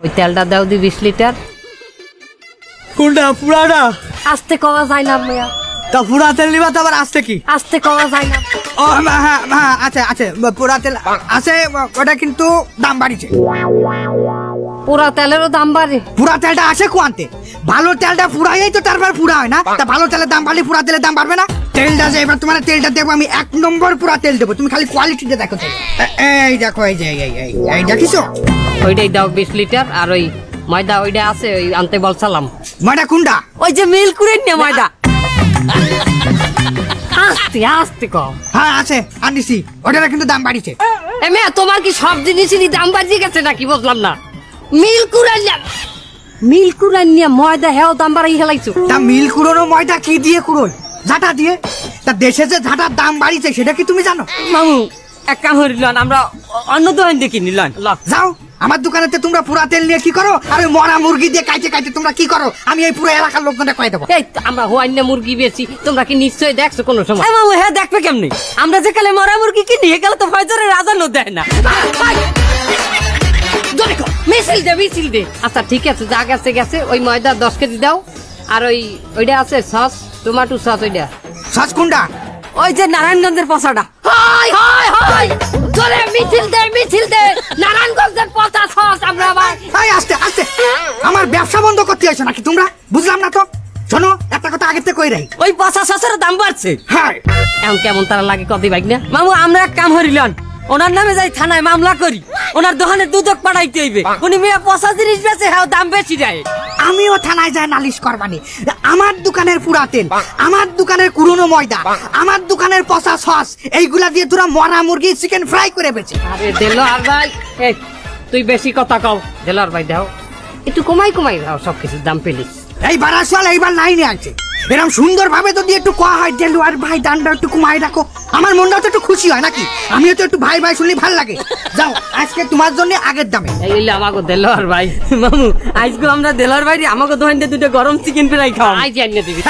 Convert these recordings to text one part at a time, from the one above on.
ওই তেলটা দাও দি 20 লিটার। কোনটা পুরাটা? আস্তে কওয়া যায় না মিয়া। তা পুরা তেল নিবা তো আবার আসতে কি? আস্তে কওয়া যায় না। ও হ্যাঁ আচ্ছা আচ্ছা পুরা তেল আছে, ওটা কিন্তু দাম বাড়িছে। পুরা তেলেরও দাম বাড়ে? পুরা তেলটা আসে কোয়ান্তে, ভালো তেলটা পুরাই তো তারপর পুরা হয় না। তা ভালো তেলের দাম বাড়লে পুরা তেলের দাম বাড়বে না? তেলটা যে এবার তোমার তেলটা দেবো আমি 1 নম্বর পুরা তেল দেবো, তুমি খালি কোয়ালিটিটা দেখো। এই দেখো, এই যে এই দেখিছো? ওইটাই দাও 20 লিটার। আর ওই ময়দা ওইটা আছে, ওই আনতে বলছিলাম। ময়দা কোনটা? ওই যে মিল করে নিয়ে ময়দা। আস্তে আস্তে কও। হ্যাঁ আছে, আনিছি। ওটার কিন্তু দাম বাড়িছে। এ মেয়ে, তোমার কি সব জিনিসেরই দাম বাড়িয়ে গেছে নাকি? বুঝলাম না। মিল কুড়ান নিয়ে ময়দা হেও দাম বাড়াই হেলাইছো। তা মিল কুড়োনো ময়দা কি দিয়ে কুড়োয়? ঝাঁটা দিয়ে। তা দেশে যে ঝাঁটার দাম বাড়িছে সেটা কি তুমি জানো? মামু এক কাম করিলেন, আমরা অন্য দোকান দেখি নিলেন। যাও, আমার দোকানেতে তোমরা পুরা তেল নিয়ে কি করো, আর ওই মরা মুরগি দিয়ে কাইতে কাইতে তোমরা কি করো, আমি এই পুরো এলাকার লোকজনকে কয়ে দেবো। এই আমরা হোয়াইন্য মুরগি বেচি, তোমরা কি নিশ্চয়ই দেখছো কোনো সময়? মামু হ্যাঁ, দেখবে কেমনি? আমরা যে কালে মরা মুরগি কিনি, গেলে তো ফজরের আজানও দেয় না। মিছিল দে। আচ্ছা ঠিক আছে, যা গেছে গেছে। ওই ময়দা 10 কেজি দাও। আর ওইটা আছে সস, টমেটো সস। ওইটা সস কোনটা? ওই যে নারায়ণগঞ্জের পচাটা। মিছিল দে নারায়ণগঞ্জের পচা সস। আমরা আস্তে আস্তে, আমার ব্যবসা বন্ধ করতে আসো নাকি তোমরা? বুঝলাম না তো। শোনো, একটা কথা আগের থেকে কই রাই, ওই পচা সসের দাম বাড়ছে। হ্যাঁ এখন কেমন তারা লাগে কদি বাইক না? মামু আমরা এক কাম হরিলাম, ওনার নামে যাই থানায় মামলা করি, ওনার দোকানে দুদক পাঠাইতে হইবে। উনি মেয়ে পচা জিনিস বেচে, হ্যাঁ দাম বেশি দেয়। আমিও থানায় যাই নালিশ করবানি। আমার দোকানের পুরা তেল, আমার দোকানের কুড়োনো ময়দা, আমার দোকানের পচা সস, এইগুলা দিয়ে তোরা মরা মুরগি চিকেন ফ্রাই করে বেচে। আরে দেলোয়ার ভাই, তুই বেশি কথা কও। দেলোয়ার ভাই দাও, একটু কমাই দাও সব কিছুর দাম পেলিস। এই বারাসাল এইবার লাইনে আছে, এরকম সুন্দর ভাবে যদি একটু কোয়া হয় দেলোয়ার ভাই দানটা একটু কমাই রাখো, আমার মনটাও তো একটু খুশি হয় নাকি? আমিও তো একটু ভাই ভাই শুনলে ভালো লাগে। যাও, আজকে তোমার জন্য আগের দামে। এই আমাকে দেলোয়ার ভাই। মামু আজকে আমরা দেলোয়ার ভাই আমাকে দোকানে দুটো গরম চিকেন ফ্রাই খাও। আই জানিয়ে দিবি।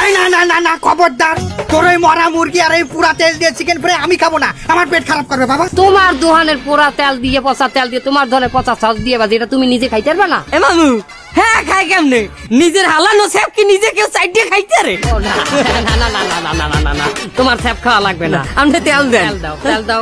না খবরদার, তোর ওই মরা মুরগি আর এই পুরা তেল দিয়ে চিকেন ফ্রাই আমি খাবো না, আমার পেট খারাপ করবে বাবা। তোমার দোকানের পোড়া তেল দিয়ে, পচা তেল দিয়ে, তোমার ধরনের পচা সস দিয়ে বাজে, এটা তুমি নিজে খাইতে পারবে না? এ মামু হ্যাঁ, খাই কেমনে? নিজের হালানো স্যাপ কি নিজে কেউ সাইডে খাইতে রে? না, তোমার স্যাপ খাওয়া লাগবে না। আমরা তেল দাও।